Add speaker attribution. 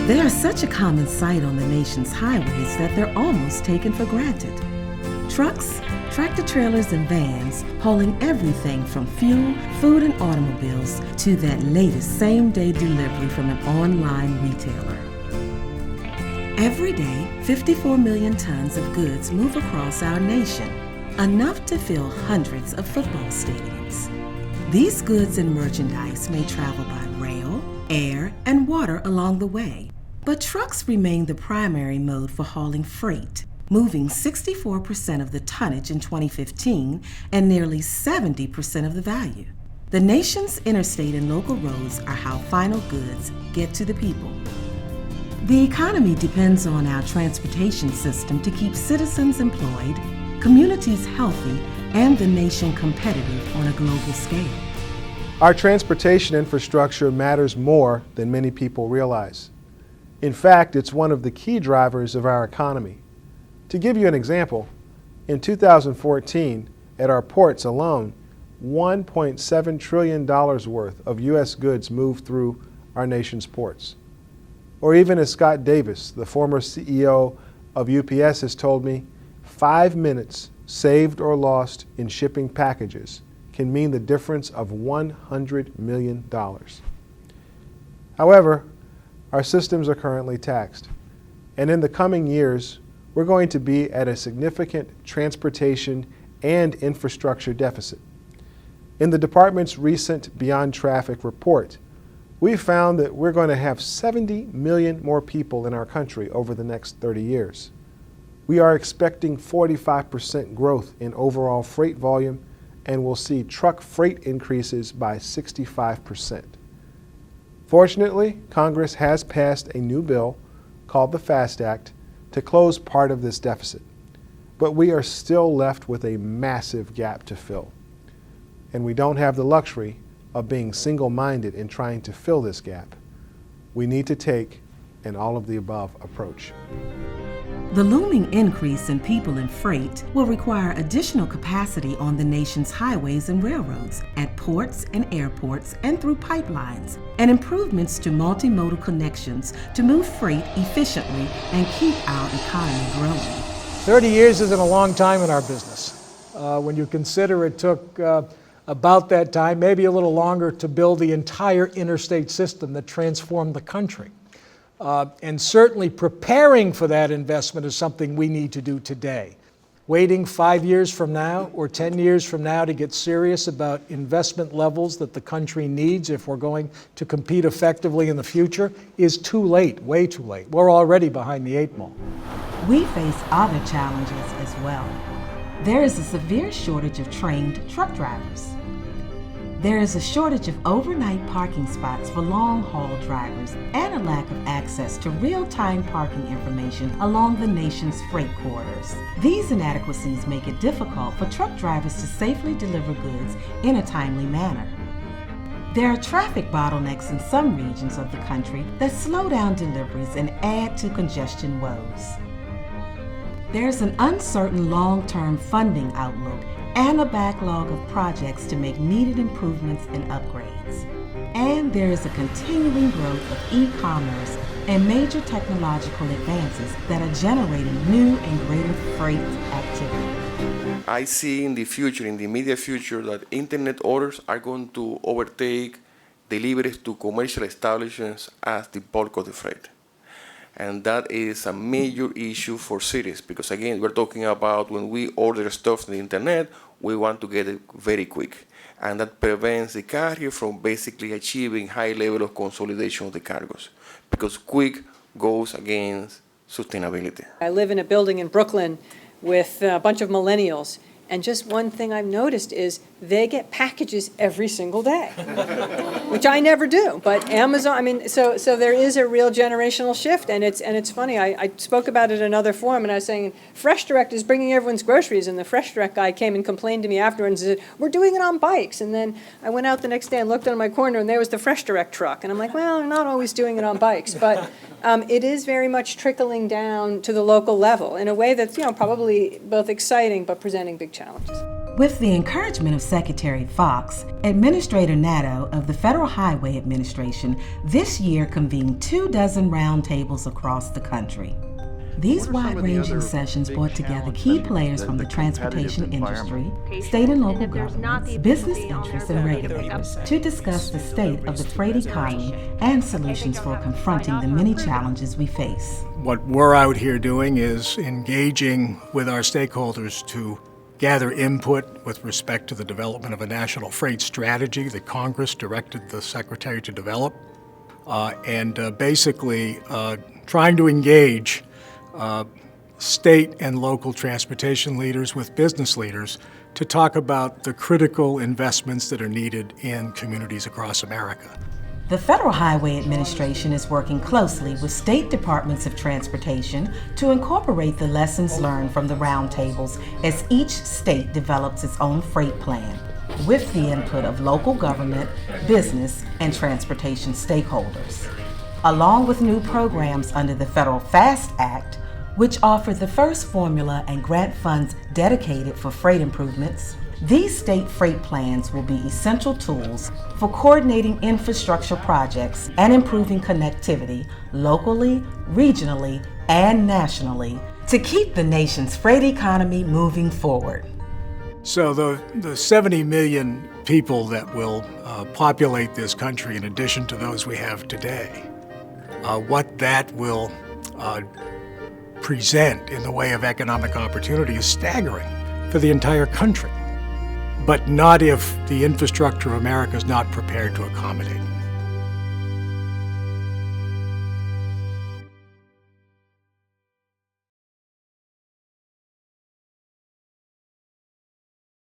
Speaker 1: They are such a common sight on the nation's highways that they're almost taken for granted. Trucks, tractor-trailers, and vans hauling everything from fuel, food, and automobiles to that latest same-day delivery from an online retailer. Every day, 54 million tons of goods move across our nation, enough to fill hundreds of football stadiums. These goods and merchandise may travel by rail, air, and water along the way, but trucks remain the primary mode for hauling freight, moving 64% of the tonnage in 2015 and nearly 70% of the value. The nation's interstate and local roads are how final goods get to the people. The economy depends on our transportation system to keep citizens employed, communities healthy, and the nation competitive on a global scale.
Speaker 2: Our transportation infrastructure matters more than many people realize. In fact, it's one of the key drivers of our economy. To give you an example, in 2014, at our ports alone, $1.7 trillion worth of U.S. goods moved through our nation's ports. Or even as Scott Davis, the former CEO of UPS, has told me, 5 minutes saved or lost in shipping packages can mean the difference of $100 million. However, our systems are currently taxed, and in the coming years, we're going to be at a significant transportation and infrastructure deficit. In the department's recent Beyond Traffic report, we found that we're going to have 70 million more people in our country over the next 30 years. We are expecting 45% growth in overall freight volume, and we'll see truck freight increases by 65%. Fortunately, Congress has passed a new bill called the FAST Act to close part of this deficit, but we are still left with a massive gap to fill. And we don't have the luxury of being single-minded in trying to fill this gap. We need to take an all-of-the-above approach.
Speaker 1: The looming increase in people and freight will require additional capacity on the nation's highways and railroads, at ports and airports, and through pipelines, and improvements to multimodal connections to move freight efficiently and keep our economy growing.
Speaker 3: 30 years isn't a long time in our business. When you consider it took about that time, maybe a little longer, to build the entire interstate system that transformed the country. And certainly preparing for that investment is something we need to do today. Waiting 5 years from now or 10 years from now to get serious about investment levels that the country needs if we're going to compete effectively in the future is too late, way too late. We're already behind the 8 ball.
Speaker 1: We face other challenges as well. There is a severe shortage of trained truck drivers. There is a shortage of overnight parking spots for long-haul drivers and a lack of access to real-time parking information along the nation's freight corridors. These inadequacies make it difficult for truck drivers to safely deliver goods in a timely manner. There are traffic bottlenecks in some regions of the country that slow down deliveries and add to congestion woes. There's an uncertain long-term funding outlook and a backlog of projects to make needed improvements and upgrades. And there is a continuing growth of e-commerce and major technological advances that are generating new and greater freight activity.
Speaker 4: I see in the future, in the immediate future, that internet orders are going to overtake deliveries to commercial establishments as the bulk of the freight. And that is a major issue for cities because, again, we're talking about when we order stuff on the internet, we want to get it very quick. And that prevents the carrier from basically achieving high level of consolidation of the cargoes because quick goes against sustainability.
Speaker 5: I live in a building in Brooklyn with a bunch of millennials. And just one thing I've noticed is they get packages every single day, which I never do. But Amazon, I mean, so there is a real generational shift, and it's funny. I spoke about it in another forum, and I was saying Fresh Direct is bringing everyone's groceries, and the Fresh Direct guy came and complained to me afterwards and said, "We're doing it on bikes." And then I went out the next day and looked on my corner, and there was the Fresh Direct truck, and I'm like, well, I'm not always doing it on bikes, but it is very much trickling down to the local level in a way that's probably both exciting but presenting big challenges.
Speaker 1: With the encouragement of Secretary Fox, Administrator Nadeau of the Federal Highway Administration this year convened 24 roundtables across the country. These wide-ranging sessions brought together key players from the transportation industry, state and local governments, business interests, and regulators to discuss the state of the freight economy and solutions for confronting the many challenges we face.
Speaker 6: What we're out here doing is engaging with our stakeholders to gather input with respect to the development of a national freight strategy that Congress directed the Secretary to develop, and basically trying to engage state and local transportation leaders with business leaders to talk about the critical investments that are needed in communities across America.
Speaker 1: The Federal Highway Administration is working closely with state departments of transportation to incorporate the lessons learned from the roundtables as each state develops its own freight plan, with the input of local government, business, and transportation stakeholders. Along with new programs under the Federal FAST Act, which offer the first formula and grant funds dedicated for freight improvements, these state freight plans will be essential tools for coordinating infrastructure projects and improving connectivity locally, regionally, and nationally to keep the nation's freight economy moving forward.
Speaker 6: So the 70 million people that will populate this country in addition to those we have today, what that will present in the way of economic opportunity is staggering for the entire country, but not if the infrastructure of America is not prepared to accommodate.